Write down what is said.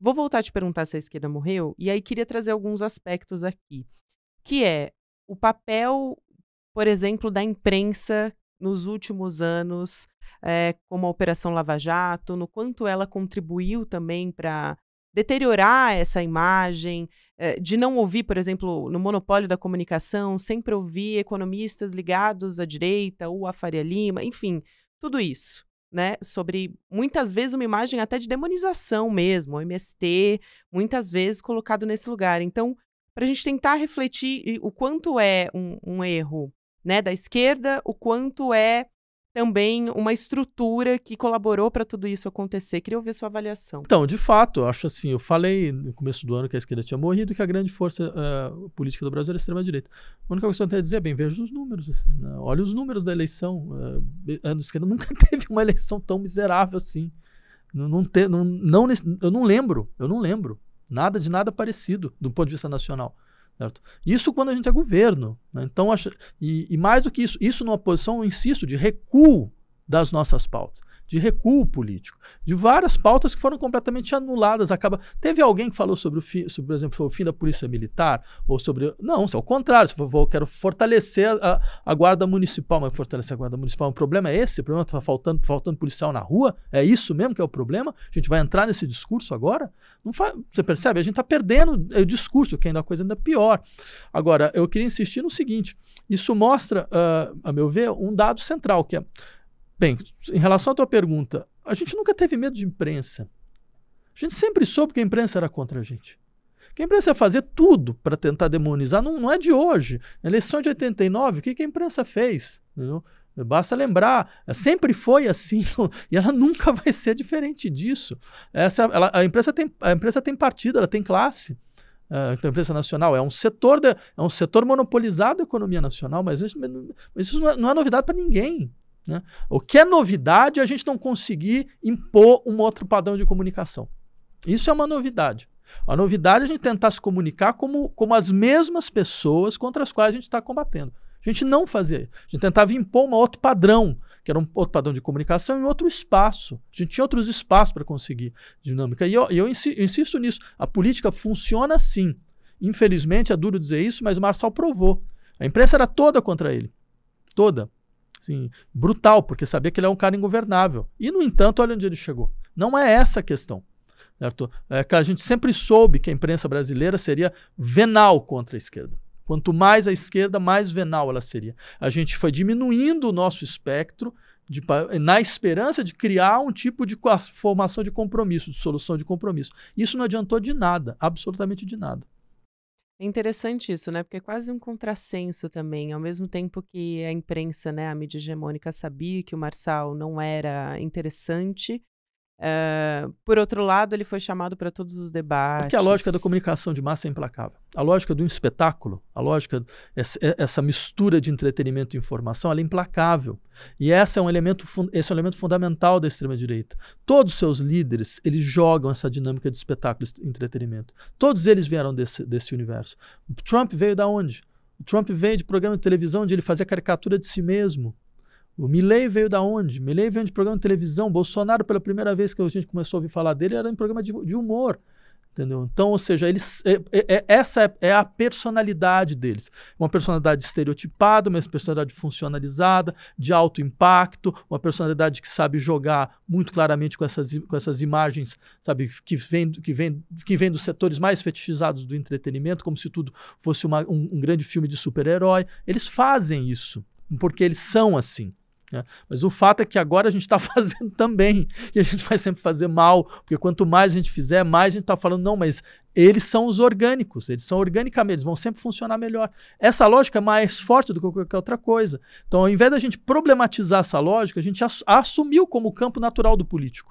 vou voltar a te perguntar se a esquerda morreu, e aí queria trazer alguns aspectos aqui, que é o papel, por exemplo, da imprensa nos últimos anos, como a Operação Lava Jato, no quanto ela contribuiu também para deteriorar essa imagem, de não ouvir, por exemplo, no monopólio da comunicação, sempre ouvir economistas ligados à direita ou à Faria Lima, enfim, tudo isso, né? Sobre, muitas vezes, uma imagem até de demonização mesmo, o MST, muitas vezes colocado nesse lugar. Então, para a gente tentar refletir o quanto é um erro, né, da esquerda, o quanto é também uma estrutura que colaborou para tudo isso acontecer. Queria ouvir sua avaliação. Então, de fato, eu acho assim, eu falei no começo do ano que a esquerda tinha morrido e que a grande força política do Brasil era a extrema-direita. A única coisa que eu tenho a dizer é, bem, veja os números. Assim, né? Olha os números da eleição. A esquerda nunca teve uma eleição tão miserável assim. Eu não lembro nada de nada parecido do ponto de vista nacional. Certo? Isso quando a gente é governo, né? Então, e mais do que isso numa posição, eu insisto, de recuo das nossas pautas, de recuo político, de várias pautas que foram completamente anuladas. Teve alguém que falou sobre, por exemplo, o fim da polícia militar, ou sobre... Não, é o contrário, eu quero fortalecer a guarda municipal, mas fortalecer a guarda municipal, o problema é esse? O problema está faltando policial na rua? É isso mesmo que é o problema? A gente vai entrar nesse discurso agora? Você percebe? A gente está perdendo o discurso, que ainda é uma coisa ainda pior. Agora, eu queria insistir no seguinte, isso mostra, a meu ver, um dado central, que é... Bem, em relação à tua pergunta, a gente nunca teve medo de imprensa. A gente sempre soube que a imprensa era contra a gente. Que a imprensa ia fazer tudo para tentar demonizar, não é de hoje. Na eleição de 89, o que a imprensa fez? Entendeu? Basta lembrar, sempre foi assim, e ela nunca vai ser diferente disso. A imprensa tem partido, ela tem classe. A imprensa nacional é um setor monopolizado da economia nacional, mas isso não é novidade para ninguém. Né? O que é novidade é a gente não conseguir impor um outro padrão de comunicação. Isso é uma novidade. A novidade é a gente tentar se comunicar como as mesmas pessoas contra as quais a gente está combatendo. A gente não fazia. A gente tentava impor um outro padrão, que era um outro padrão de comunicação em outro espaço. A gente tinha outros espaços para conseguir dinâmica. E eu insisto nisso. A política funciona assim. Infelizmente, é duro dizer isso, mas o Marçal provou. A imprensa era toda contra ele. Toda. Assim, brutal, porque sabia que ele é um cara ingovernável. E, no entanto, olha onde ele chegou. Não é essa a questão. Certo? É que a gente sempre soube que a imprensa brasileira seria venal contra a esquerda. Quanto mais a esquerda, mais venal ela seria. A gente foi diminuindo o nosso espectro na esperança de criar um tipo de formação de compromisso, de solução de compromisso. Isso não adiantou de nada, absolutamente de nada. É interessante isso, né? Porque é quase um contrassenso também. Ao mesmo tempo que a imprensa, né, a mídia hegemônica sabia que o Marçal não era interessante, por outro lado, ele foi chamado para todos os debates. Porque a lógica da comunicação de massa é implacável. A lógica do espetáculo, essa mistura de entretenimento e informação, ela é implacável. E esse é um elemento fundamental da extrema-direita. Todos os seus líderes, eles jogam essa dinâmica de espetáculo e entretenimento. Todos eles vieram desse universo. O Trump veio da onde? O Trump veio de programa de televisão onde ele fazia caricatura de si mesmo. O Milley veio da onde? Milley veio de programa de televisão. Bolsonaro, pela primeira vez que a gente começou a ouvir falar dele, era em programa de humor. Entendeu? Então, ou seja, essa é a personalidade deles. Uma personalidade estereotipada, uma personalidade funcionalizada, de alto impacto, uma personalidade que sabe jogar muito claramente com essas imagens, sabe, que vem dos setores mais fetichizados do entretenimento, como se tudo fosse um grande filme de super-herói. Eles fazem isso, porque eles são assim. Mas o fato é que agora a gente está fazendo também, e a gente vai sempre fazer mal, porque quanto mais a gente fizer, mais a gente está falando, não, mas eles são os orgânicos, eles são organicamente, eles vão sempre funcionar melhor. Essa lógica é mais forte do que qualquer outra coisa. Então, ao invés da gente problematizar essa lógica, a gente assumiu como o campo natural do político.